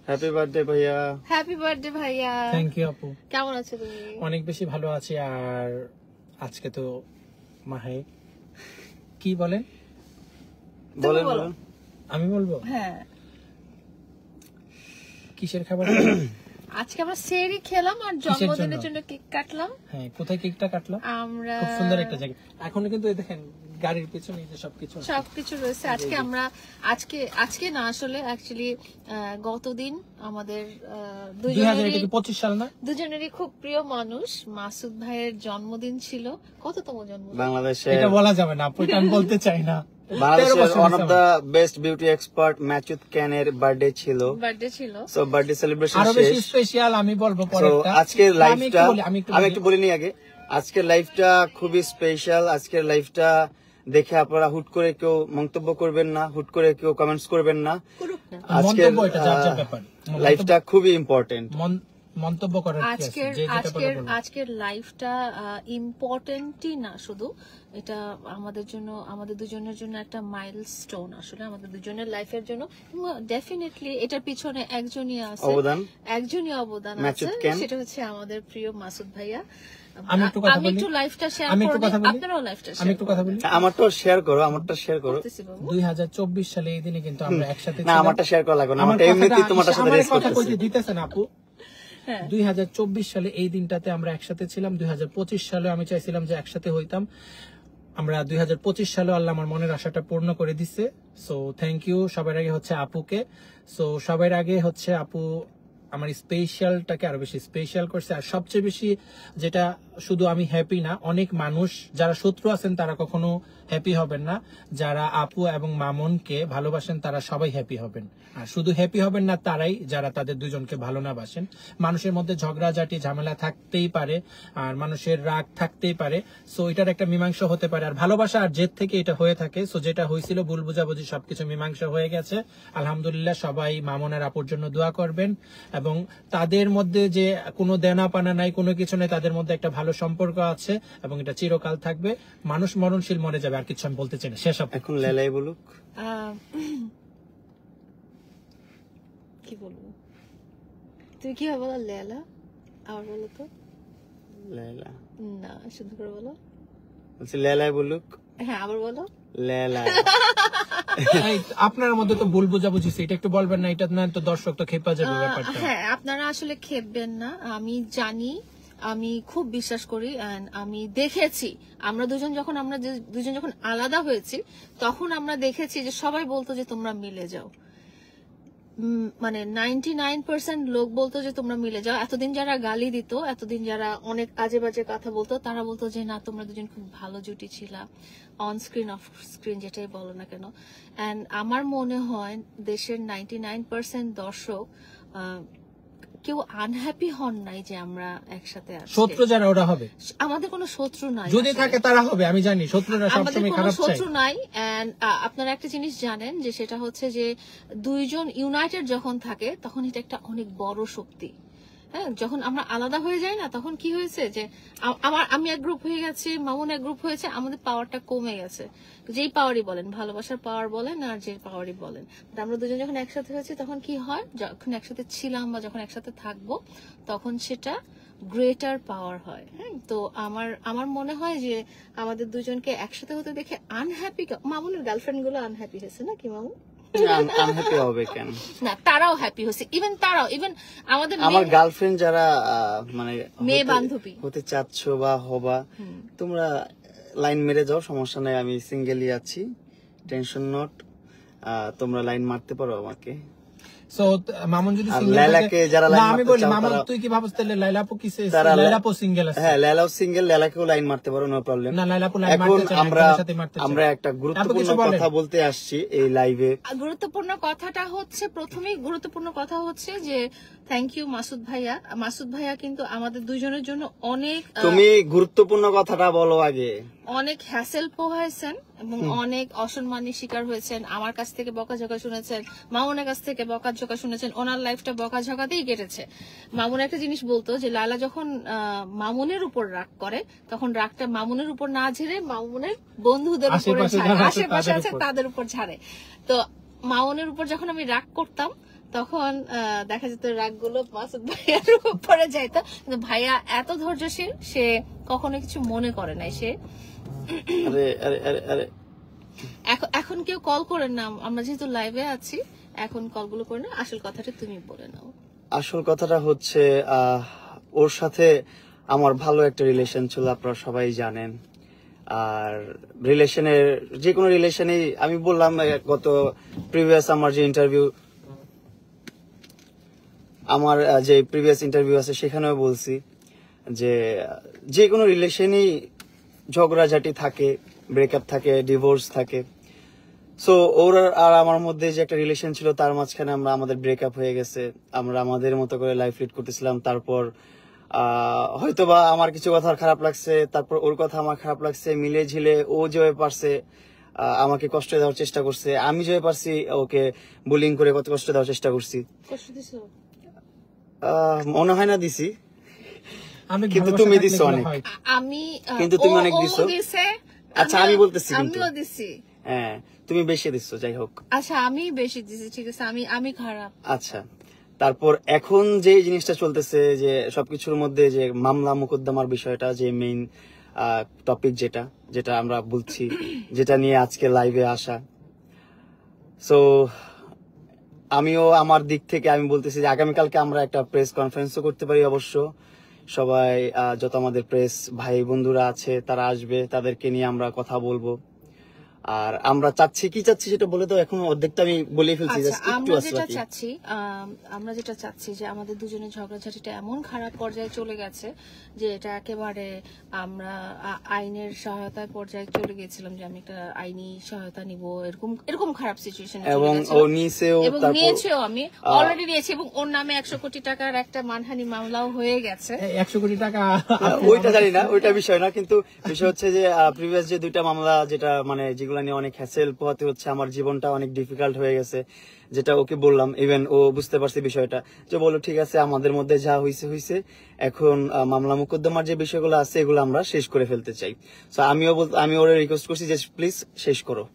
Happy birthday ভাইয়া। Happy birthday ভাইয়া। Thank you আপু। কেমন আছো তুমি? অনেক বেশি ভালো আছি। আর আজকে তো মাহে কি বলেন? বলেন বলো। বলেন। আমি বলবো হ্যাঁ, কিসের খাবার? আজকে আমরা সেরি খেলাম আর জন্মদিনের জন্য কেক কাটলাম। হ্যাঁ, কোথায় কেকটা কাটলাম? আমরা খুব সুন্দর একটা জায়গা। এখন কিন্তু এই দেখেন গাড়ির পেছনে এই যে সবকিছু রয়েছে। আজকে আমরা আজকে না আসলে অ্যাকচুয়ালি গতদিন আমাদের 2025 সাল না, দুজনেরই খুব প্রিয় মানুষ মাসুদ ভাইয়ের জন্মদিন ছিল। কততম জন্মদিন? বাংলাদেশে এটা বলা যাবে না আপু, এটা আমি বলতে চাই না। বাংলাদেশের one of the best beauty expert Masud খানের বার্থডে ছিল। সো বার্থডে সেলিব্রেশন আরো বেশি স্পেশাল আমি বলবো পরেরটা। আজকের লাইফটা আমি একটু বলিনি আগে। আজকের লাইফটা খুবই স্পেশাল। আজকের লাইফটা দেখে আপনারা হুট করে কেউ মন্তব্য করবেন না, হুট করে কেউ কমেন্টস করবেন না। আজকের লাইফটা খুবই ইম্পর্টেন্ট। মন্তব্য করার কি আছে? আজকের লাইফটা ইম্পর্টেন্টই না শুধু, এটা আমাদের দুজনের জন্য একটা মাইলস্টোন। আসলে আমাদের দুজনের লাইফের জন্য ডেফিনেটলি এটার পিছনে একজনই অবদান আছে, সেটা হচ্ছে আমাদের প্রিয় মাসুদ ভাইয়া। আমি একটু লাইফটা শেয়ার করব, আপনারাও লাইফটা শেয়ার। আমি একটু কথা বলি। আমারটা শেয়ার করো। 2024 সালে এই দিনে কিন্তু আমরা একসাথে না, আমারটা শেয়ার করা লাগবে না, আমারটা এমনিতেই তোমার সাথে রেস করতেছি। দিতেছেন আপু। 2024 সালে এই দিনটাতে আমরা একসাথে ছিলাম। 2025 সালে আমি চাইছিলাম যে একসাথে হইতাম। আমরা 2025 সালে আল্লাহ আমার মনের আশাটা পূর্ণ করে দিচ্ছে। সো থ্যাংক ইউ সবার আগে হচ্ছে আপুকে। সো সবার আগে হচ্ছে আপু আমার স্পেশালটাকে আরো বেশি স্পেশাল করছে। আর সবচেয়ে বেশি যেটা, শুধু আমি হ্যাপি না, অনেক মানুষ যারা শত্রু আছেন তারা কখনো হ্যাপি হবেন না। যারা আপু এবং মামুনকে ভালোবাসেন তারা সবাই হ্যাপি হবেন। আর শুধু হ্যাপি হবেন না তারাই যারা তাদের দুজনকে ভালো না বাসেন। মানুষের মধ্যে ঝগড়াঝাটি ঝামেলা থাকতেই পারে, আর মানুষের রাগ থাকতেই পারে। সো এটার একটা মীমাংসা হতে পারে। আর ভালোবাসা আর জেদ থেকে এটা হয়ে থাকে। সো যেটা হয়েছিল ভুল বুঝাবুঝি সবকিছু মীমাংসা হয়ে গেছে আলহামদুলিল্লাহ। সবাই মামুন আর আপুর জন্য দোয়া করবেন, এবং তাদের মধ্যে যে কোনো দেনা পানা নাই, কোনো কিছু নাই, তাদের মধ্যে একটা ভালো সম্পর্ক আছে এবং এটা চিরকাল থাকবে। মানুষ মরণশীল মরে যাবে, আর কিছু আমি বলতে চাই না। শেষ এখন লেলাই বলুক। কি বলবো? তুমি কি বলো? লেলা আবার বলো তো। লেলা না, শুধু করে বলো। বলছি লেলাই বলুক। হ্যাঁ, আবার বলো। লেলা। আপনার মধ্যে তো ভুল বুঝাবুঝি, এটা একটু বলবেন না? এটা না তো দর্শক তো খেপা যাবে ব্যাপারটা। হ্যাঁ, আপনারা আসলে খেপবেন না। আমি জানি, আমি খুব বিশ্বাস করি, আমি দেখেছি আমরা দুজন যখন আলাদা হয়েছি তখন আমরা দেখেছি যে সবাই বলতো যে তোমরা মিলে যাও। মানে 99% লোক বলতো যে তোমরা মিলে যাও। এতদিন যারা গালি দিত, এতদিন যারা অনেক আজে বাজে কথা বলতো, তারা বলতো যে না, তোমরা দুজন খুব ভালো জুটি ছিলা, অন স্ক্রিন অফ স্ক্রিন যেটাই বলো না কেন। এন্ড আমার মনে হয় দেশের 99% দর্শক কেউ আনহ্যাপি হন নাই যে আমরা একসাথে আছি। শত্রু যারা ওরা হবে, আমাদের কোনো শত্রু নাই। যদি থাকে তারা হবে, আমি জানি শত্রুরা সবসময় খারাপ চায়। শত্রু নাই। এন্ড আপনারা একটা জিনিস জানেন যে সেটা হচ্ছে যে দুইজন ইউনাইটেড যখন থাকে তখন এটা একটা অনেক বড় শক্তি। হ্যাঁ, যখন আমরা আলাদা হয়ে যাই না, তখন কি হয়েছে যে আমি এক গ্রুপ হয়ে গেছি, মামুন এক গ্রুপ হয়েছে, আমাদের পাওয়ারটা কমে গেছে। যেই পাওয়ারই বলেন, ভালোবাসার পাওয়ার বলেন আর যে পাওয়ারই বলেন, আমরা দুজন যখন একসাথে হয়েছি তখন কি হয়, যখন একসাথে ছিলাম বা যখন একসাথে থাকবো তখন সেটা গ্রেটার পাওয়ার হয়। হ্যাঁ, তো আমার মনে হয় যে আমাদের দুজনকে একসাথে হতে দেখে আনহ্যাপি, মামুনের গার্লফ্রেন্ড গুলো আনহ্যাপি হয়েছে নাকি মামুন? আনহ্যাপি হবে কেন? না, তারাও হ্যাপি হয়েছে। ইভেন আমাদের আমার গার্লফ্রেন্ড যারা মানে মেয়ে বান্ধবী হতে চাচ্ছ বা হবা, তোমরা লাইন মেরে যাও, সমস্যা নাই, আমি সিঙ্গেলই আছি, টেনশন নট। তোমরা লাইন মারতে পারো আমাকে। সো মামুন যদি লাইলাকে যারা লাইন মারতে চাও, আমি বলি মামুন তুই কি ভাবছ তাহলে লাইলাপু কিসে? লাইলাপু সিঙ্গেল আছে। হ্যাঁ, লাইলাও সিঙ্গেল, লাইলাকেও লাইন মারতে পারো, নো প্রবলেম। না, লাইলাপু লাইন মারতে চায়, আমার সাথে মারতে চায়। আমরা একটা গুরুত্বপূর্ণ কথা বলতে আসছি এই লাইভে। গুরুত্বপূর্ণ কথা হচ্ছে যে থ্যাংক ইউ মাসুদ ভাইয়া। মাসুদ ভাইয়া কিন্তু আমাদের দুইজনের জন্য অনেক, তুমি গুরুত্বপূর্ণ কথাটা বলো আগে। অনেক হ্যাসেল পোহাইছেন এবং অনেক অসম্মানের শিকার হয়েছেন। আমার কাছ থেকে বকাঝকা শুনেছেন, মামুনের কাছ থেকে বকাঝকা শুনেছেন। ওনার লাইফটা বকাঝকাতেই কেটেছে। মামুন একটা জিনিস বলতো যে লালা যখন মামুনের উপর রাগ করে তখন রাগটা মামুনের উপর না ঝেড়ে মামুনের বন্ধুদের উপরে, আশেপাশে আছে তাদের উপর ঝাড়ে। তো মামুনের উপর যখন আমি রাগ করতাম তখন দেখা যেত রাগগুলো মাসুদ ভাইয়ার উপরে যাইতো, কিন্তু ভাইয়া এত ধৈর্যশীল, সে কখনো কিছু মনে করে নাই। সে আরে আরে আরে আরে এখন কেউ কল করেন না, আমরা যেহেতু লাইভে আছি এখন কলগুলো করে না। আসল কথাটা তুমি বলে নাও। আসল কথাটা হচ্ছে ওর সাথে আমার ভালো একটা রিলেশন ছিল, আপনারা সবাই জানেন। আর রিলেশনের যে কোনো রিলেশনেই আমি বললাম, গত প্রিভিয়াস আমার যে ইন্টারভিউ আছে সেখানেও বলছি যে কোনো রিলেশনেই ঝগড়াঝাটি থাকে, ব্রেকআপ থাকে, ডিভোর্স থাকে। সো ওর আর আমার মধ্যে যে একটা রিলেশন ছিল তার মাঝখানে আমাদের ব্রেকআপ হয়ে গেছে। আমরা আমাদের মতো করে লাইফ লিড করতেছিলাম। তারপর হয়তোবা আমার কিছু কথা খারাপ লাগছে, তারপর ওর কথা আমার খারাপ লাগছে, মিলে ঝিলে ও যেভাবে পারছে আমাকে কষ্ট দেওয়ার চেষ্টা করছে, আমি যেভাবে পারছি ওকে বুলিং করে কত কষ্ট দেওয়ার চেষ্টা করছি। মনে হয় না দিছি, কিন্তু তুমি দিছো অনেক। কিন্তু তুমি অনেক দিছো। আচ্ছা আমি বলতেছি, আমিও দিছি। হ্যাঁ তুমি বেশি দিছো, যাই হোক। আচ্ছা আমি বেশি দিছি, ঠিক আছে, আমি খারাপ। আচ্ছা তারপর এখন যে জিনিসটা চলতেছে, যে সবকিছুর মধ্যে যে মামলা মোকদ্দমার বিষয়টা, যে মেইন টপিক যেটা আমরা বলছি, যেটা নিয়ে আজকে লাইভে আসা। সো আমিও আমার দিক থেকে আমি বলতেছি যে আগামীকালকে আমরা একটা প্রেস কনফারেন্সও করতে পারি। অবশ্য সবাই যত আমাদের প্রেস ভাই বন্ধুরা আছে তারা আসবে, তাদেরকে নিয়ে আমরা কথা বলবো। আর আমরা চাচ্ছি সেটা বলে তো এখন অর্ধেকটা আমি বলে ফেলছি। আমরা যেটা চাচ্ছি যে আমাদের দুজনের ঝগড়াঝাটিটা এমন খারাপ পর্যায়ে চলে গেছে যে এটা একেবারে আমরা আইনের সহায়তার পর্যায়ে চলে গেছিলাম, যে আমি একটা আইনি সহায়তা নিব, এরকম খারাপ সিচুয়েশন। এবং ও নিয়েছেও, আমি অলরেডি নিয়েছি, এবং ওর নামে 100 কোটি টাকার একটা মানহানি মামলাও হয়ে গেছে। 100 কোটি টাকা ওইটা জানি না, ওইটা বিষয় না। কিন্তু বিষয় হচ্ছে যে প্রিভিয়াস যে দুইটা মামলা, যেটা মানে যেগুলো নিয়ে অনেক হ্যাসেল পোহাতে হচ্ছে, আমার জীবনটা অনেক ডিফিকাল্ট হয়ে গেছে, যেটা ওকে বললাম। ইভেন ও বুঝতে পারছে বিষয়টা, যে বলো ঠিক আছে আমাদের মধ্যে যা হয়েছে, এখন মামলা মোকদ্দমার যে বিষয়গুলো আছে এগুলো আমরা শেষ করে ফেলতে চাই। তো আমি ওরে রিকোয়েস্ট করছি যে প্লিজ শেষ করো।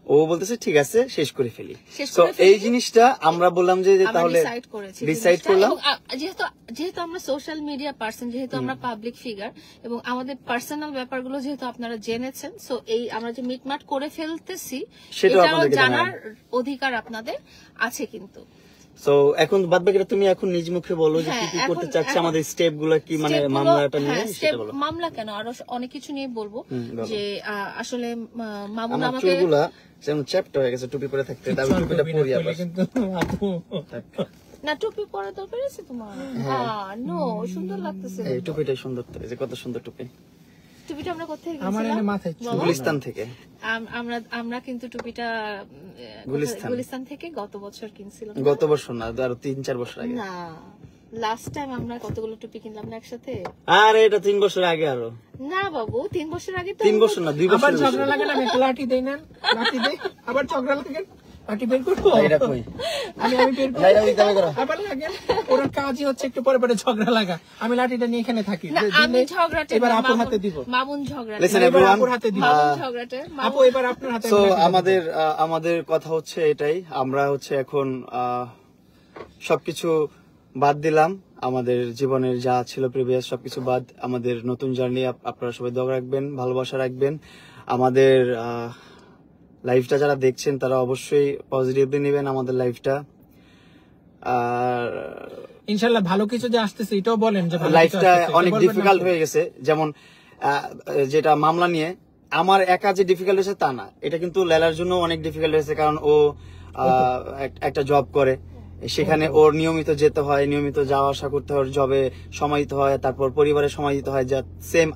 ও বলতেছে ঠিক আছে শেষ করে ফেলি। তো এই জিনিসটা আমরা বললাম যে তাহলে ডিসাইড করলাম, যেহেতু আমরা সোশ্যাল মিডিয়া পার্সন, যেহেতু আমরা পাবলিক ফিগার, এবং আমাদের পার্সোনাল ব্যাপারগুলো যেহেতু আপনারা জেনেছেন, সো এই আমরা যে মিটমাট করে ফেলতেছি সেটাও জানার অধিকার আপনাদের আছে। কিন্তু সো এখন বাদ বাকিটা তুমি এখন নিজ মুখে বলো যে কি করতে চাচ্ছ, আমাদের স্টেপ গুলো কি, মানে মামলাটা নিয়ে সেটা বলো। মামলা কেন, আরো অনেক কিছু নিয়ে বলবো। যে আসলে মামুন আমাকে চুলগুলা যেমন চ্যাপ্টার হয়ে গেছে, টুপি পরে থাকতে, তারপর টুপিটা পরি আবার। কিন্তু না টুপি পরে দরকার আছে তোমার? নো, সুন্দর লাগতেছে। এই টুপিটাই সুন্দর, তো এই যে কত সুন্দর টুপি। টুপিটা আমরা কোথায় আমার গেছিলাম? এনে মাথায় গুলিস্তান থেকে। আমরা কিন্তু টুপিটা গুলিস্তান থেকে গত বছর কিনছিলাম। গত বছর না, আরো 3-4 বছর আগে। না লাস্ট টাইম আমরা কতগুলো টুপি কিনলাম না একসাথে? আরে এটা 3 বছর আগে। আরো না বাবু, 3 বছর আগে তো। 3 বছর না, 2 বছর। আবার ঝগড়া লাগে না, আমি লাঠি দেই না, লাঠি দেই, আবার ঝগড়া লাগে, লাঠি বের করবো। এটা কই আমি বের করব, আবার লাগে। ওর কাজই হচ্ছে একটু পরে পরে ঝগড়া লাগা। আমি লাঠিটা নিয়ে এখানে থাকি, আমি ঝগড়াটা এবার আপুর হাতে দিব। মামুন ঝগড়াটা লিসেন এভরিওয়ান, আপুর হাতে দিব। মামুন ঝগড়াটা আপু এবার আপনার হাতে। সো আমাদের কথা হচ্ছে এটাই, আমরা হচ্ছে এখন সবকিছু বাদ দিলাম, আমাদের জীবনের যা ছিল প্রিভিয়াস সবকিছু বাদ, আমাদের নতুন জার্নি। আপনারা সবাই দোয়া রাখবেন, ভালোবাসা রাখবেন। আমাদের লাইফটা যারা দেখছেন তারা অবশ্যই পজিটিভলি নেবেন আমাদের লাইফটা। আর ইনশাআল্লাহ ভালো কিছু যে আসতেছে এটাও বলেন, যে লাইফটা অনেক ডিফিকাল্ট হয়ে গেছে। যেমন যেটা মামলা নিয়ে আমার একা যে ডিফিকাল্ট হয়েছে তা না, এটা কিন্তু লেলার জন্য অনেক ডিফিকাল্ট হয়েছে, কারণ ও একটা জব করে, সেখানে ওর নিয়মিত যেতে হয়, নিয়মিত যাওয়া আসা করতে হয়, জবে সময় দিতে হয়, তারপর পরিবারে সময় দিতে হয়। যা সেম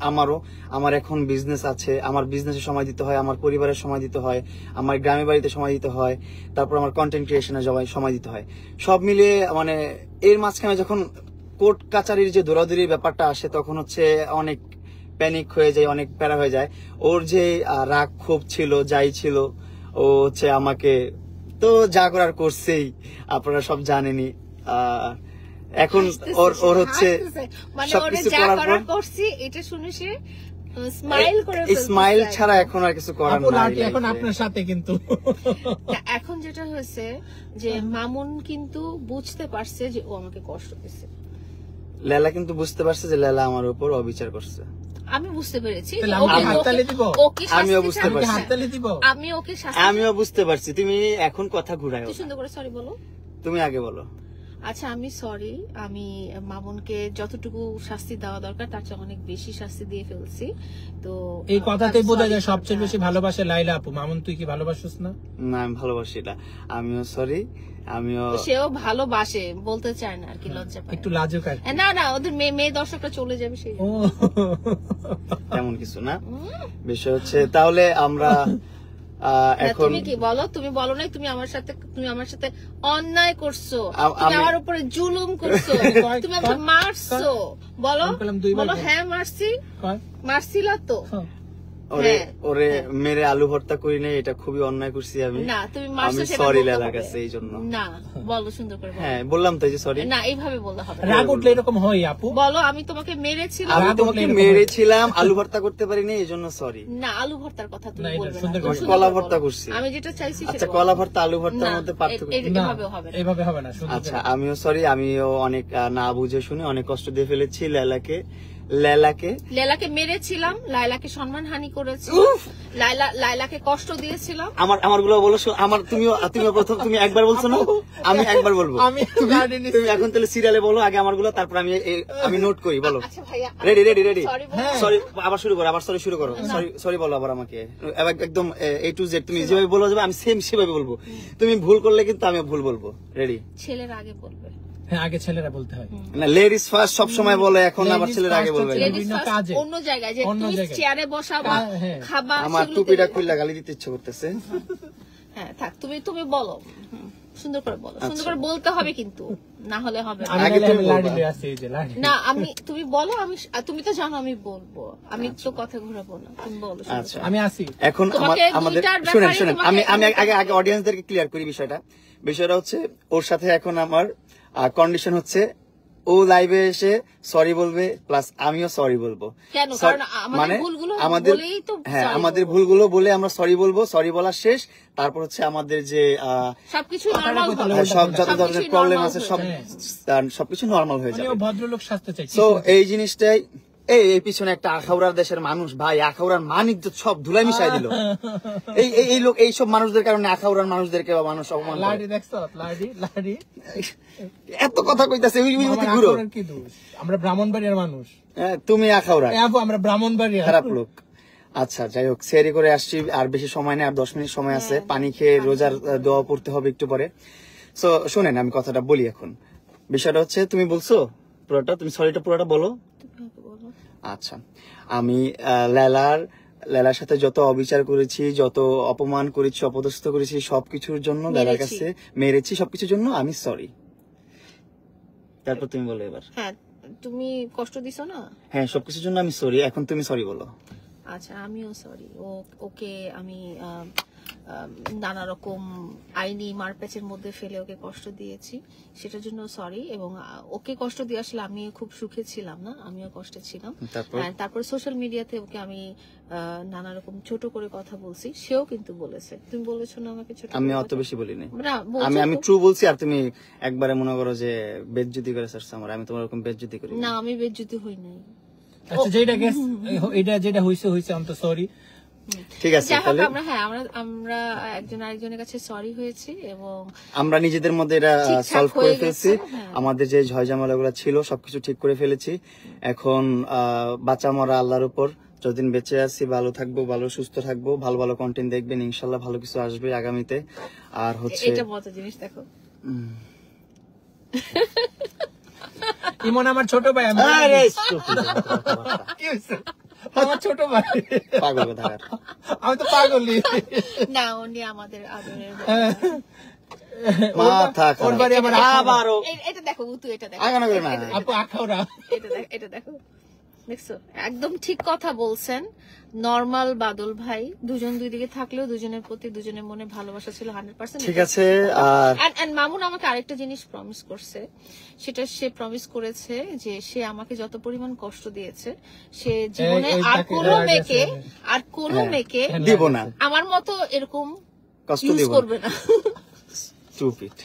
আমার এখন বিজনেস আছে, আমার বিজনেসে সময় দিতে হয়, আমার পরিবারের সময় দিতে হয়, আমার গ্রামের বাড়িতে সময় দিতে হয়, তারপর আমার কন্টেন্ট ক্রিয়েশনে সময় দিতে হয়। সব মিলিয়ে মানে এর মাঝখানে যখন কোর্ট কাচারির যে দৌড়াদৌড়ির ব্যাপারটা আসে, তখন হচ্ছে অনেক প্যানিক হয়ে যায়, অনেক প্যারা হয়ে যায়। ওর যে রাগ ক্ষোভ ছিল, যাই ছিল, ও হচ্ছে আমাকে তো যা করার করছেই, আপনারা সব জানেনই। এখন ওর হচ্ছে সবকিছু করার পর করছি, এটা শুনে সে স্মাইল করে ফেলতেছে স্মাইল একদম। ছাড়া এখন আর কিছু করার আপু নাই লাঠি এখন life এ। আপনার সাথে কিন্তু না, এখন যেটা হয়েছে যে মামুন কিন্তু বুঝতে পারছে যে ও আমাকে কষ্ট দিচ্ছে। লেলা কিন্তু বুঝতে পারছে যে লেলা আমার উপর অবিচার করছে। আমি বুঝতে পেরেছি তাহলে যে আমাকে ওকে- হাততালি দিব? ওকে আমিও শাস্তি বুঝতে চাই- পারছি। হাততালি দিব? আমি ওকে শাস্তি আমিও বুঝতে পারছি, তুমি এখন কথা ঘুরায় তুই সুন্দর করে সরি বলো। তুমি আগে বলো। আচ্ছা আমি সরি, আমি মামুনকে যতটুকু শাস্তি দেওয়া দরকার তার চেয়ে অনেক বেশি শাস্তি দিয়ে ফেলছি। তো এই কথাতেই আমি বোঝা sorry যায় সবচেয়ে বেশি বলতে- ভালোবাসে লাইলা আপু। মামুন তুই কি ভালোবাসিস না? না আমি ভালোবাসি না, আমিও সরি, আমিও তো সেও ভালোবাসে, বলতে চায় না আর কি, লজ্জা পায়। একটু লাজুক আর কি। না না, ওদের মেয়ে দর্শকরা চলে যাবে সেই ও তেমন কিছু না। বিষয় হচ্ছে তাহলে আমরা না, এখন তুমি কি বলো? তুমি বলো নাই তুমি আমার সাথে অন্যায় করছো, তুমি আমি- আমার উপরে জুলুম করছো, তুমি আমাকে মারছো। বলো আমি বললাম দুইবার বলো বলো। হ্যাঁ মারছি, কয়? মারছিলা তো। হ্যাঁ। ওরে হ্যাঁ, ওরে মেরে আলু ভর্তা করি নাই, এটা খুবই অন্যায় করছি আমি। না তুমি মারছো আমি সেটা সরি বলতে লেলা হবে। কাছে এই জন্য। না বলো, সুন্দর করে বলো। হ্যাঁ বললাম তো এই যে সরি। না এইভাবে বলতে হবে না। রাগ উঠলে এরকম হয় আপু। বলো আমি তোমাকে মেরেছিলাম। আমি রাগ তোমাকে উঠলে এরকম মেরেছিলাম, আলু ভর্তা করতে পারিনি এই জন্য সরি। না আলু ভর্তার কথা তুমি না, এটা বলবে না, সুন্দর তুমি করে সুন্দর কলা করে ভর্তা বলো। করছি। আমি যেটা চাইছি আচ্ছা সেটা কলা বলো। ভর্তা আলু ভর্তার না, মধ্যে পার্থক্য কি? না, এভাবেও হবে না। এভাবে হবে না, সুন্দর আচ্ছা করে। আমিও সরি, আমিও অনেক না বুঝে শুনে অনেক কষ্ট দিয়ে ফেলেছি লেলাকে। লেলাকে মেরেছিলাম, লাইলাকে সম্মানহানি করেছি, লাইলাকে কষ্ট দিয়েছিলাম। আমার গুলো বলো, আমার তুমিও প্রথম তুমি একবার বলছো না, আমি একবার বলবো। আমি তুমি এখন তাহলে সিরিয়ালে বলো আগে আমার গুলো, তারপর আমি নোট করি। বলো আচ্ছা ভাইয়া রেডি রেডি রেডি সরি হ্যাঁ। সরি আবার শুরু করো, আবার সরি শুরু করো। সরি সরি বলো আবার আমাকে একদম A to Z তুমি যেভাবে বলো যাবে আমি সেম সেভাবে বলবো। তুমি ভুল করলে কিন্তু আমি ভুল বলবো। রেডি? ছেলের আগে বলবে। হ্যাঁ, আগে ছেলেরা বলতে হয়। না লেডিস ফার্স্ট সব সময় বলে, এখন আবার Ladies ছেলের আগে first বলবে। হচ্ছে Ladies বিভিন্ন first কাজে। অন্য জায়গায় যে অন্য তুমি জায়গায়। চেয়ারে বসাবা, হ্যাঁ। খাবা, আমার সেগুলো টুপিটা দেখবে। খুললা গালি দিতে ইচ্ছে করতেছে। হ্যাঁ থাক, তুমি বলো। সুন্দর করে বলো, সুন্দর আচ্ছা। করে বলতে হবে কিন্তু, না হলে হবে না। আমি আগে নাহলে তুমি আমি লাড়ি বলবা। লয়ে আসছি, এই যে লাড়ি। না তুমি বলো, তুমি তো জানো আমি বলবো, আমি তো কথা ঘুরাবো না, তুমি বলো সুন্দর আচ্ছা। করে। আমি আসি। এখন তোমাকে আমাদের দুইটার শুনেন ব্যাপারে শুনেন, তোমাকে- আমি আগে অডিয়েন্সদেরকে ক্লিয়ার করি বিষয়টা হচ্ছে ওর সাথে এখন আমার কন্ডিশন হচ্ছে ও লাইভে এসে সরি বলবে, প্লাস আমিও সরি বলবো। কেন? Sorry- কারণ আমাদের মানে ভুলগুলো আমাদের বলেই তো হ্যাঁ sorry আমাদের বলবো। ভুলগুলো বলে আমরা সরি বলবো, সরি বলা শেষ। তারপর হচ্ছে আমাদের যে সবকিছু কথাটা নরমাল কইতে হবে। হলে সব যত সবকিছুই ধরনের প্রবলেম normal আছে হয়ে সব যাবে। সবকিছু নর্মাল হয়ে মানে যাবে। ও ভদ্রলোক সাজতে চাই। তো এই জিনিসটাই এই পিছনে একটা আখাউড়ার দেশের মানুষ ভাই, আখাউড়ার মান ইজ্জত সব ধুলাই মিশাই দিল। এই লোক এইসব মানুষদের কারণে আখাউড়ার মানুষদেরকে মানুষ অপমান করে। লাড়ি দেখছো? লাড়ি। এত কথা কইতাছে আমার ঘুরো। আখাউড়ার কি দোষ? আমরা ব্রাহ্মণবাড়িয়ার মানুষ। হ্যাঁ, তুমি আখাউড়া এ আপু, আমরা ব্রাহ্মণবাড়িয়া। খারাপ লোক। আচ্ছা যাই হোক, সেরি করে আসছি, আর বেশি সময় নেই, আর 10 মিনিট সময় আছে। পানি খেয়ে রোজার দোয়া পড়তে হবে একটু পরে। সো শোনেন আমি কথাটা বলি এখন। বিষয়টা হচ্ছে তুমি বলছো পুরোটা, তুমি সরিটা পুরোটা বলো। তুমি আমাকে বলো। আচ্ছা আমি লেলার সাথে যত অবিচার করেছি, যত অপমান করেছি, অপদস্থ করেছি, সবকিছুর জন্য লেলার কাছে মেরেছি, সবকিছুর জন্য আমি সরি। তারপর তুমি বলো এবার। হ্যাঁ তুমি কষ্ট দিছো না। হ্যাঁ সবকিছুর জন্য আমি সরি, এখন তুমি সরি বলো। আচ্ছা আমিও সরি, ওকে আমি নানা রকম আইনি মারপ্যাচের মধ্যে ফেলে ওকে কষ্ট দিয়েছি, সেটার জন্য সরি। এবং ওকে কষ্ট দিয়ে আসলে আমি খুব সুখে ছিলাম না, আমিও কষ্টে ছিলাম। তারপর সোশ্যাল মিডিয়াতে ওকে আমি নানা রকম ছোট করে কথা বলছি, সেও কিন্তু বলেছে। তুমি বলেছো না আমাকে ছোট আমি করে অত কথা? বেশি বলিনি। না, বলছো আমি তো। ট্রু বলছি, আর তুমি একবারে মনে করো যে বেজ্জতি করে ছাড়ছো আমার। আমি তোমার এরকম বেজ্জতি করি না আমি বেজ্জতি হই নাই। আচ্ছা, যেটা হইছে অন্ত সরি। ঠিক আছে যাই হোক, তাহলে আমরা একজন আরেকজনের কাছে সরি হয়েছি এবং আমরা নিজেদের মধ্যে এটা ঠিকঠাক সলভ হয়ে করে ফেলছি। গেছে, হ্যাঁ। আমাদের যে ঝয়ঝামেলা গুলো ছিল সবকিছু ঠিক করে ফেলেছি। এখন বাঁচা মরা আল্লাহর উপর, যতদিন বেঁচে আছি ভালো থাকবো, ভালো সুস্থ থাকবো, ভালো ভালো কন্টেন্ট দেখবেন, ইনশাল্লাহ ভালো কিছু আসবে আগামীতে। আর হচ্ছে এটা মজা জিনিস দেখো। ইমন আমার ছোট ভাই। আরে stupid। কি হইছে? আমার ছোট ভাই। পাগল কোথাকার। আমি তো পাগলই। না উনি আমাদের আদরের মাথা ওর খারাপ। বাড়ি আমার আবারও এটা দেখো উতু, এটা দেখো, আগানো করে না। আপু আখাউড়া। এটা দেখো দেখছো, একদম ঠিক কথা বলছেন। নরমাল বাদল ভাই, দুজন দুই দিকে থাকলেও দুজনের প্রতি দুজনের মনে ভালোবাসা ছিল 100%। ঠিক আছে। আর মামুন আমাকে আরেকটা জিনিস প্রমিস করছে, সেটা সে প্রমিস করেছে যে সে আমাকে যত পরিমাণ কষ্ট দিয়েছে সে জীবনে আর কোনো মেয়েকে দিব না, আমার মতো এরকম কষ্ট ইউজ দিব করবে না। স্টুপিড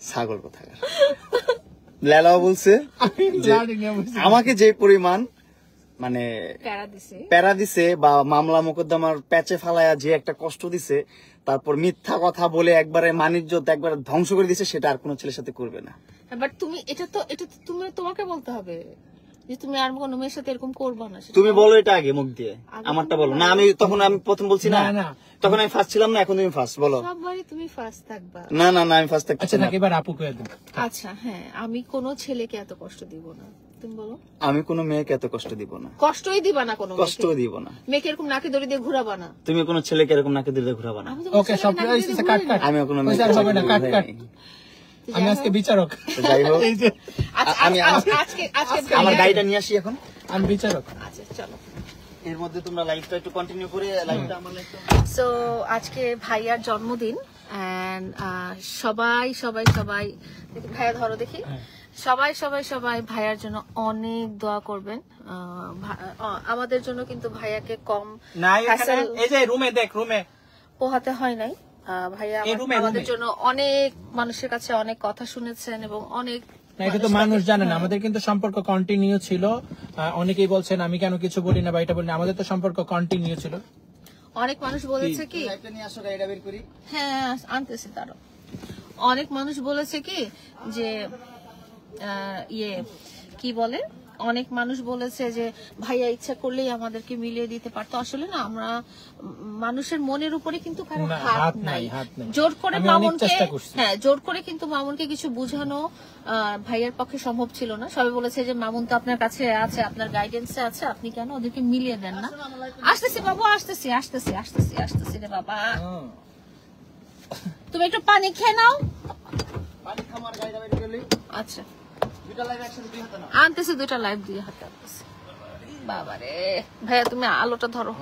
ছাগল কোথাকার। লেলাও বলছে যে আমাকে যে পরিমাণ মানে প্যারা দিছে বা মামলা মোকদ্দমার প্যাচে ফালায়া যে একটা কষ্ট দিছে, তারপর মিথ্যা কথা বলে একবারে মানিজ্যত একবারে ধ্বংস করে দিছে, সেটা আর কোনো ছেলের সাথে করবে না। বাট তুমি এটা তো তুমি তোমাকে বলতে হবে যে তুমি আর কোনো মেয়ের সাথে এরকম করবে না। তুমি বলো এটা আগে মুখ দিয়ে, আমারটা বলো না। আমি প্রথম বলছি না, তখন আমি ফার্স্ট ছিলাম না, এখন তুমি ফার্স্ট বলো। সববারই তুমি ফার্স্ট থাকবা। না না না, আমি ফার্স্ট থাকছি। আচ্ছা এবার আপু কয়ে দেন। আচ্ছা হ্যাঁ, আমি কোনো ছেলেকে এত কষ্ট দিব না। তুমি বলো। আমি কোনো মেয়েকে এত কষ্ট দিব না। কষ্টই দিবা না, কোনো কষ্টই দিব না। মেয়েকে এরকম নাকে দড়ি দিয়ে ঘুরাবা না। তুমি কোনো ছেলেকে এরকম নাকে দড়ি দিয়ে ঘুরাবা না। ওকে, সব কাট কাট। আমি কোনো মেয়ে হবে না, কাট কাট। আমি আজকে বিচারক। যাই হোক, আমি আজকে আমার গাড়িটা নিয়ে আসি এখন। আমি বিচারক। আচ্ছা চলো, এর মধ্যে তোমরা লাইভটা একটু কন্টিনিউ করে লাইভটা আমার লাইভটা। সো আজকে ভাইয়ার জন্মদিন এন্ড সবাই ভাইয়া ধরো দেখি, সবাই ভাইয়ার জন্য অনেক দোয়া করবেন। আমাদের জন্য কিন্তু ভাইয়াকে কম এই যে রুমে দেখ, রুমে পোহাতে হয় নাই। ভাইয়া আমাদের জন্য অনেক মানুষের কাছে অনেক কথা শুনেছেন এবং অনেক, এটা তো মানুষ জানে না, আমাদের কিন্তু সম্পর্ক কন্টিনিউ ছিল। অনেকেই বলছেন আমি কেন কিছু বলি না বা এটা বলি না, আমাদের তো সম্পর্ক কন্টিনিউ ছিল। অনেক মানুষ বলেছে কি, লাইভটা নিয়ে আসো, গাড়িটা বের করি। হ্যাঁ আনতেছি তারও। অনেক মানুষ বলেছে কি যে কি বলে, অনেক মানুষ বলেছে যে ভাইয়া ইচ্ছা করলেই আমাদেরকে মিলিয়ে দিতে পারতো। আসলে না, আমরা মানুষের মনের উপরে কিন্তু কারো হাত নাই। জোর করে মামুনকে, হ্যাঁ জোর করে কিন্তু মামুনকে কিছু বুঝানো ভাইয়ার পক্ষে সম্ভব ছিল না। সবাই বলেছে যে মামুন তো আপনার কাছে আছে, আপনার গাইডেন্সে আছে, আপনি কেন ওদেরকে মিলিয়ে দেন না। আসতেছি বাবু, আসতেছি রে বাবা। তুমি একটু পানি খেয়ে নাও। আচ্ছা আনতেছে, দুইটা লাইভ দিয়ে হাতে আনতেছে। বাবারে ভাইয়া তুমি আলোটা ধরো।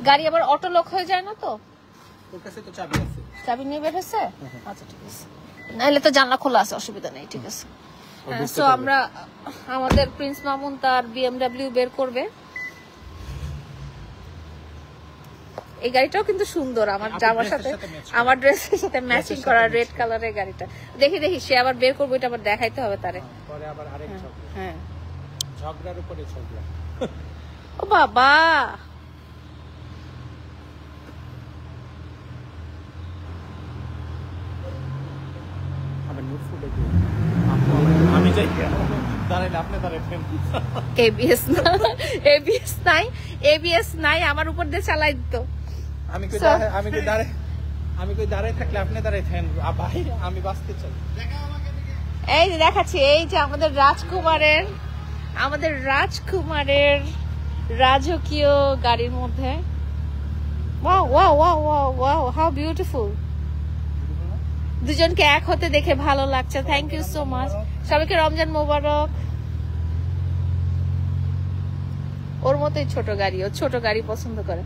গাড়ি আবার অটো লক হয়ে যায় না তো? চাবি নিয়ে বের হয়েছে? আচ্ছা ঠিক আছে, নাহলে তো জানলা খোলা আছে, অসুবিধা নেই। ঠিক আছে, তো আমরা আমাদের প্রিন্স মামুন তার BMW বের করবে। এই গাড়িটাও কিন্তু সুন্দর, আমার জামার সাথে, আমার ড্রেসের সাথে ম্যাচিং করা রেড কালারের গাড়িটা। দেখি সে আবার বের করবে, এটা আবার দেখাইতে হবে তারে। হ্যাঁ ঝগড়ার উপরে ঝগড়া। ও বাবা, আমি যাই, দাঁড়াইলে আপনি দাঁড়াইবেন। ABS নাই, আমার উপর দিয়ে চালাই দিত। আমি কই দাঁড়াই থাকলে আপনি দাঁড়াই থাকেন ভাই, আমি বাঁচতে চাই। এই যে দেখাচ্ছি, এই যে আমাদের রাজকুমারের রাজকীয় গাড়ির মধ্যে। Wow how beautiful. দুজনকে এক হতে দেখে ভালো লাগছে। Thank you so much. সবাইকে রমজান মোবারক। ওর মতোই ছোট গাড়ি, ও ছোট গাড়ি পছন্দ করে।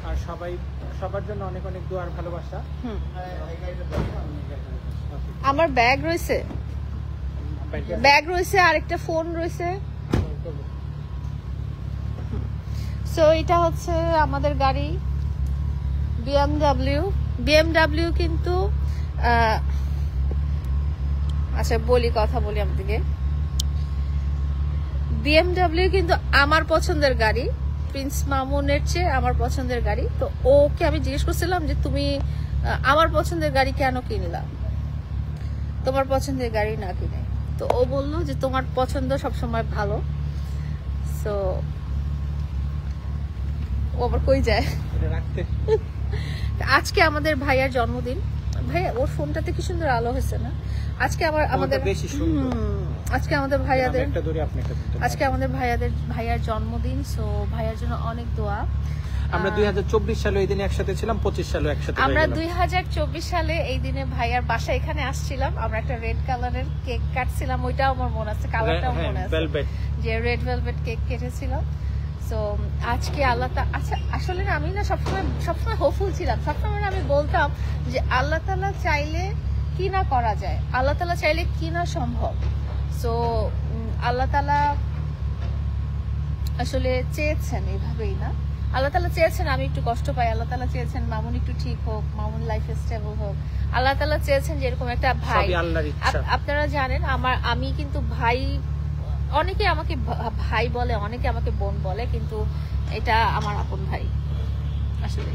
আর সবার জন্য অনেক অনেক দোয়া আর ভালোবাসা। আমার ব্যাগ রয়েছে, আরেকটা ফোন রয়েছে। সো এটা হচ্ছে আমাদের গাড়ি BMW কিন্তু আচ্ছা কথা বলি আপনাদেরকে। BMW কিন্তু আমার পছন্দের গাড়ি, প্রিন্স মামুনের চেয়ে আমার পছন্দের গাড়ি। তো ওকে আমি জিজ্ঞেস করছিলাম যে তুমি আমার পছন্দের গাড়ি কেন কিনলা, তোমার পছন্দের গাড়ি না কিনে। তো ও বললো যে তোমার পছন্দ সবসময় ভালো। সো ও আবার কই যায়। আজকে আমাদের ভাইয়ার জন্মদিন। ভাইয়া ওর ফোনটাতে কি সুন্দর আলো হয়েছে না? আজকে আমাদের ভাইয়ার জন্মদিন। সো ভাইয়ার জন্য অনেক দোয়া। আমরা 2024 সালে এই দিনে একসাথে ছিলাম, 25 সালে একসাথে হয়ে আমরা গেলাম। 2024 সালে এই দিনে ভাইয়ার বাসা এখানে আসছিলাম, আমরা একটা রেড কালারের কেক কাটছিলাম, ওইটাও আমার মনে আছে, কালারটাও হ্যাঁ, মনে আছে, velvet। যে রেড ভেলভেট কেক কেটেছিলাম। সো আজকে আল্লাহ আচ্ছা আসলে না আমি না সবসময় হোপফুল ছিলাম, সবসময় না আমি বলতাম যে আল্লাহ তাআলা চাইলে কি না করা যায়, আল্লাহ তাআলা চাইলে কি না সম্ভব। সো আল্লাহ তাআলা আসলে চেয়েছেন, এইভাবেই না, আল্লাহ তাআলা চেয়েছেন আমি একটু কষ্ট পাই, আল্লাহ তাআলা চেয়েছেন মামুন একটু ঠিক হোক, মামুন লাইফ স্টেবল হোক, আল্লাহ তাআলা চেয়েছেন যে এরকম একটা ভাই। সবই আল্লাহর ইচ্ছা। আপনারা জানেন আমি কিন্তু ভাই, অনেকে আমাকে ভাই বলে, অনেকে আমাকে বোন বলে, কিন্তু এটা আমার আপন ভাই আসলে,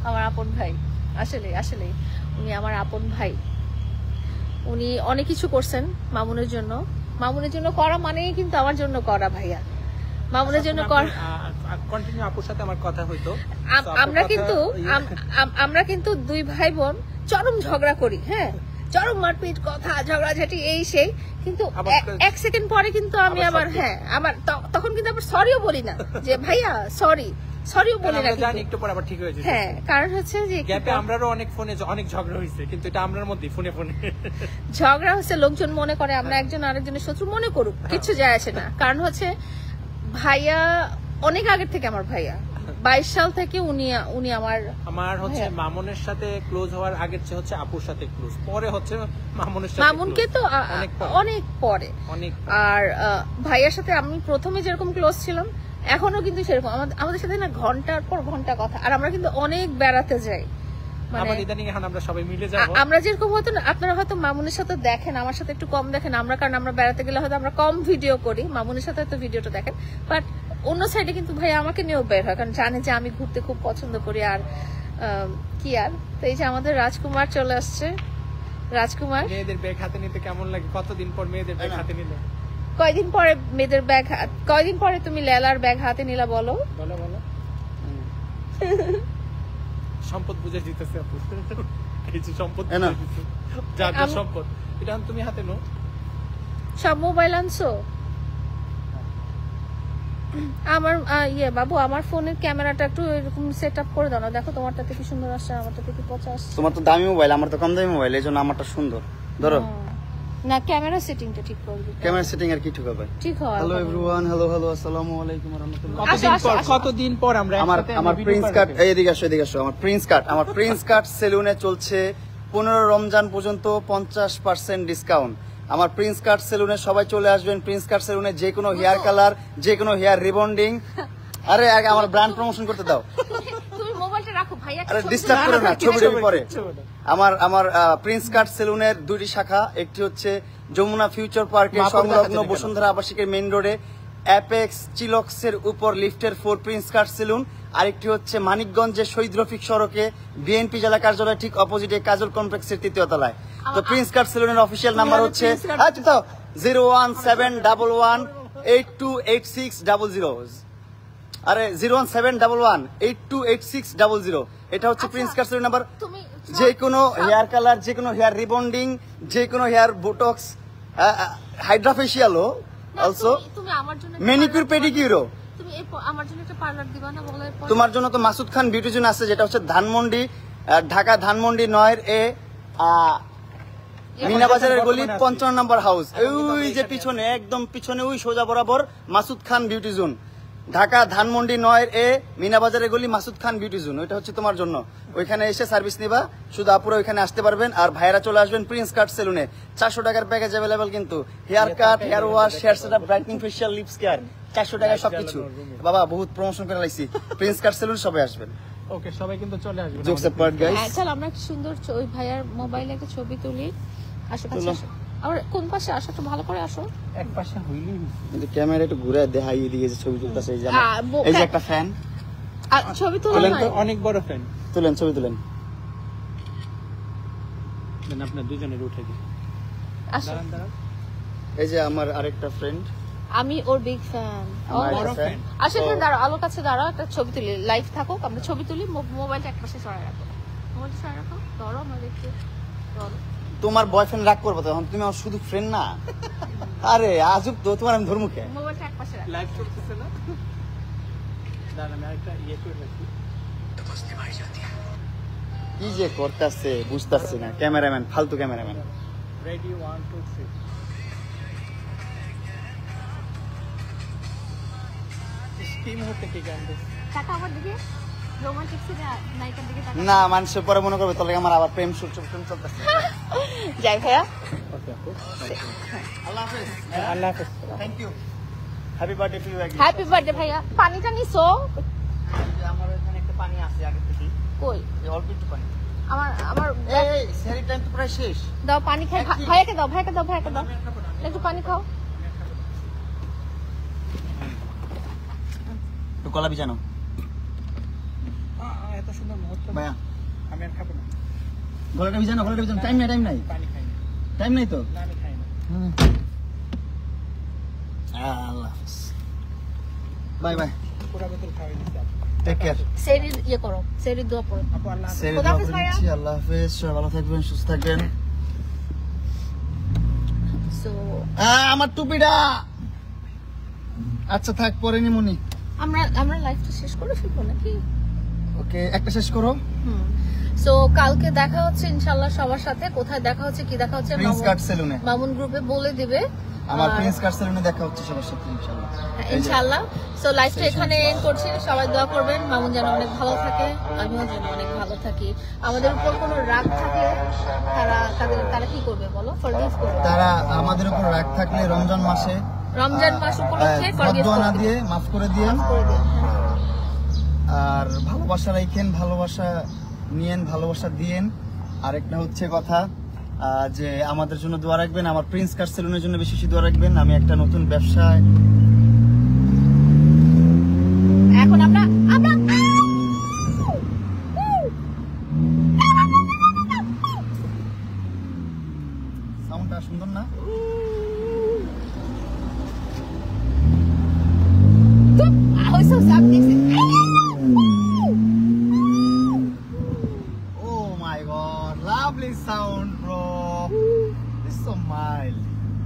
আমার আপন ভাই আসলে আসলে উনি আমার আপন ভাই। উনি অনেক কিছু করছেন মামুনের জন্য করা মানেই কিন্তু আমার জন্য করা ভাইয়া, মামুনের জন্য করা। কন্টিনিউ আপুর সাথে আমার কথা হইতো, আমরা কিন্তু দুই ভাই বোন চরম ঝগড়া করি, হ্যাঁ চরম মারপিট, কথা ঝগড়াঝাটি এই সেই, কিন্তু এক সেকেন্ড পরে কিন্তু আমি আবার আবার তখন কিন্তু আবার সরিও বলি না যে ভাইয়া সরিও বলি না, জানি একটু পরে আবার ঠিক হয়ে যাবে। হ্যাঁ কারণ হচ্ছে যে গ্যাপে আমরারও অনেক ফোনে অনেক ঝগড়া হয়েছে, কিন্তু এটা আমরার মধ্যে ফোনে ঝগড়া হচ্ছে, লোকজন মনে করে আমরা একজন আরেকজনের শত্রু, মনে করুক, কিছু যায় আসে না। কারণ হচ্ছে ভাইয়া অনেক আগের থেকে আমার ভাইয়া, 22 সাল থেকে উনি আমার হচ্ছে মামুনের সাথে ক্লোজ হওয়ার আগের চেয়ে হচ্ছে আপুর সাথে ক্লোজ, পরে হচ্ছে মামুনের সাথে, মামুনকে তো অনেক পরে। আর ভাইয়ার সাথে আমি প্রথমে যেরকম ক্লোজ ছিলাম এখনো কিন্তু সেরকম, আমাদের সাথে না ঘন্টার পর ঘন্টা কথা, আর আমরা কিন্তু অনেক বেড়াতে যাই, আমরা সবাই মিলে যাবো। আমরা যেরকম হয়তো আপনারা হয়তো মামুনের সাথে দেখেন, আমার সাথে একটু কম দেখেন, কারণ আমরা বেড়াতে গেলে হয়তো আমরা কম ভিডিও করি, মামুনের সাথে হয়তো ভিডিওটা দেখেন, বাট অন্য সাইডে কিন্তু ভাই আমাকে নিয়েও বের হয়, কারণ জানে যে আমি ঘুরতে খুব পছন্দ করি। আর কি আর, তো এই যে আমাদের রাজকুমার চলে আসছে, রাজকুমার। মেয়েদের ব্যাগ হাতে নিতে কেমন লাগে? কতদিন পর মেয়েদের ব্যাগ হাতে নিলে? কয়দিন পরে মেয়েদের ব্যাগ, কয়দিন পরে তুমি লেলার ব্যাগ হাতে নিলা বলো? সম্পদ বুঝে দিতেছে আপু, এই যে সম্পদ যার সম্পদ, এটা তুমি হাতে নো। সব মোবাইল আনছো? আমার বাবু আমার ফোনের ক্যামেরাটা একটু এরকম সেট আপ করে দাও না, দেখো তোমারটাতে কি সুন্দর আসছে, আমারটাতে কি পচা আসছে। তোমার তো দামি মোবাইল, আমার তো কম দামি মোবাইল, এইজন্য আমারটা সুন্দর। ধরো না, ক্যামেরা সেটিংটা ঠিক করে দিতে। ক্যামেরা সেটিং আর কি ঠিক হবে? ঠিক হয়। হ্যালো এভরিওয়ান, হ্যালো আসসালামু আলাইকুম ওয়া রাহমাতুল্লাহ। কতদিন পর আমরা আমার প্রিন্স কাট, এদিকে আসো, আমার প্রিন্স কাট সেলুনে চলছে 15 রমজান পর্যন্ত 50% ডিসকাউন্ট। আমার প্রিন্স কাট সেলুনে সবাই চলে আসবেন। প্রিন্স কাট সেলুনে যে কোনো হেয়ার কালার, যে কোনো হেয়ার রিবন্ডিং। আরে আগে আমার ব্র্যান্ড প্রমোশন করতে দাও, তুমি মোবাইলটা রাখো ভাইয়া, আরে ডিস্টার্ব করো না, ছবি পরে। আমার প্রিন্স কাট সেলুনের দুইটি শাখা, একটি হচ্ছে যমুনা ফিউচার পার্কের সংলগ্ন বসুন্ধরা আবাসিকের মেইন রোডে অ্যাপেক্স চিলক্সের উপর লিফটের 4 প্রিন্স কাট সেলুন, আরেকটি হচ্ছে মানিকগঞ্জের শহীদ রফিক সড়কে বিএনপি জেলা কার্যালয় ঠিক অপোজিটে কাজল কমপ্লেক্সের 3য় তলায়। তো প্রিন্স কাট সেলুনের অফিসিয়াল নাম্বার হচ্ছে 01711828600। আরে 01711828600, এটা হচ্ছে প্রিন্স কাট সেলুন নাম্বার। যে কোনো হেয়ার কালার, যে কোনো হেয়ার রিবন্ডিং, যে কোনো হেয়ার বোটক্স, হাইড্রাফেশিয়ালও, অলসো তুমি আমার জন্য ম্যানিকিউর পেডিকিউরও। তুমি আমার জন্য একটা পার্লার দিবা না বলার পর? তোমার জন্য তো মাসুদ খান বিউটি জোন আছে, যেটা হচ্ছে ধানমন্ডি, ঢাকা ধানমন্ডি 9 এ মিনা বাজারের গলি 55 নম্বর হাউস, ওই যে পিছনে, একদম পিছনে ওই সোজা বরাবর মাসুদ খান বিউটি জোন, ঢাকা ধানমন্ডি 9 এ মিনা বাজারের গলি মাসুদ খান বিউটি জোন। ওইটা হচ্ছে তোমার জন্য, ওইখানে এসে সার্ভিস নিবা, শুধু আপুরা ওইখানে আসতে পারবেন। আর ভাইরা চলে আসবেন প্রিন্স কাট সেলুনে, 400 টাকার প্যাকেজ অ্যাভেলেবেল, কিন্তু hair cut, hair wash, hair setup, brightening, facial, lips care 400 টাকায় সবকিছু। বাবা বহুত প্রমোশন করে লাইছি, প্রিন্স কাট সেলুন সবাই আসবেন। ওকে, সবাই কিন্তু চলে আসবে। জোকস অ্যাপার্ট গাইস, চল আমরা একটা সুন্দর ওই ভাইয়ার মোবাইলে একটা ছবি তুলি। আশেপাশে আর কোন পাশে আসো, একটু ভালো করে আসো। এক পাশে হইলেই কিন্তু ক্যামেরা একটু ঘুরে দেখাই, এদিকে যে ছবি তুলতেছে, এই যে একটা ফ্যান, ছবি তুলেন, অনেক বড় ফ্যান, তুলেন ছবি তুলেন। আপনার দুজনের উঠে দিই। এই যে আমার আরেকটা ফ্রেন্ড, আমি ওর বিগ ফ্যান। আসো এখানে দাঁড়াও, আলোর কাছে দাঁড়াও, একটা ছবি তুলি, লাইভ থাকুক, আমরা ছবি তুলি। মোবাইলটা এক পাশে সরাই রাখো, মোবাইলটা সরাই রাখো, ধরো আমরা দেখতে, ধরো। তোমার বয়ফ্রেন্ড রাগ করবে তখন, তুমি আমার শুধু ফ্রেন্ড না। আরে আজব তো, তোমার আমি ধর্মুখে। মোবাইলটা এক পাশে রাখো। লাইভ চলতেছে না দাঁড়ান আমি আরেকটা ইয়ে করে রাখি কি যে করতেছে বুঝতেছি না ক্যামেরাম্যান ফালতু ক্যামেরাম্যান রেডি 1 2 3 স্টিম হতে কি গান দিস টাকা আমার দিকে রোমান্টিক সিনে নায়িকার দিকে টাকা না মানুষ পরে মনে করবে তোর আমার আবার প্রেম চলতেছে যাই ভাইয়া ওকে আপু আল্লাহ হাফেজ আল্লাহ হাফেজ thank you happy birthday to you again happy birthday ভাইয়া পানিটা নিছো আমার এখানে একটা পানি আছে আগে থেকে কই এই অল্প একটু পানি আমার এই সেরি টাইম তো প্রায় শেষ দাও পানি খাই ভাইয়াকে দাও একটু পানি খাও একটু কলা বিছানো এত সুন্দর মুহূর্ত ভাইয়া আমি আর খাবো না গলাটা বিছানো টাইম নাই পানি খাই না টাইম নাই তো না আমি খাই না আল্লাহ বাই বাই পুরো বোতল খাওয়াই দিছি টেক কেয়ার সেরি ইয়ে করো সেরি দোয়া পড়ো আপু আল্লাহ সেরি খোদা হাফেজ ভাইয়া। আল্লাহ হাফেজ সবাই ভালো থাকবেন সুস্থ থাকবেন সো আমার টুপিটা আচ্ছা থাক পরে নিমুনি আমরা লাইফটা শেষ করে ফেলবো নাকি ওকে একটা শেষ করো সো কালকে দেখা হচ্ছে ইনশাআল্লাহ সবার সাথে কোথায় দেখা হচ্ছে কি দেখা হচ্ছে প্রিন্স কাট সেলুনে মামুন গ্রুপে বলে দিবে আমার প্রিন্স কাট সেলুনে দেখা হচ্ছে সবার সাথে ইনশাআল্লাহ ইনশাআল্লাহ সো লাইফটা এখানে এন্ড করছি সবাই দোয়া করবেন মামুন যেন অনেক ভালো থাকে আমিও যেন অনেক ভালো থাকি আমাদের উপর কোনো রাগ থাকলে তারা কি করবে বলো ফরগিভ করবে তারা আমাদের উপর রাগ থাকলে রমজান মাসে রমজান মাস উপলক্ষে ফরগিভ বদদোয়া দিয়ে মাফ করে দিয়েন করে দিন আর ভালোবাসা রাখেন ভালোবাসা নিয়েন ভালোবাসা দিয়েন আরেকটা হচ্ছে কথা যে আমাদের জন্য দোয়া রাখবেন আমার প্রিন্স কাট সেলুনের জন্য বেশি বেশি দোয়া রাখবেন আমি একটা নতুন ব্যবসায় এখন আমরা সাউন্ডটা সুন্দর না হইছে সব দেখছি Oh my god, lovely sound, bro. This is so mild.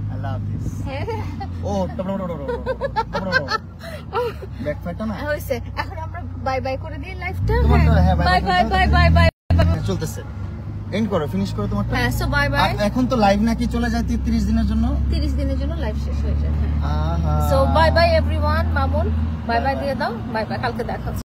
I love this. Oh, ব্যাকফাইটটা না হইছে এখন আমরা বাই বাই করে দিই লাইফটা তোমার তো, হ্যাঁ, bye বাই bye বাই করে বাই বাই বাই চলতেছে এন্ড করো ফিনিশ করো তোমারটা হ্যাঁ সো বাই বাই এখন তো লাইভ নাকি চলে যায় 30 দিনের জন্য 30 দিনের জন্য লাইভ শেষ হয়ে যায় আহা so bye bye everyone Mamun bye bye দিয়ে দাও বাই বাই কালকে দেখা হচ্ছে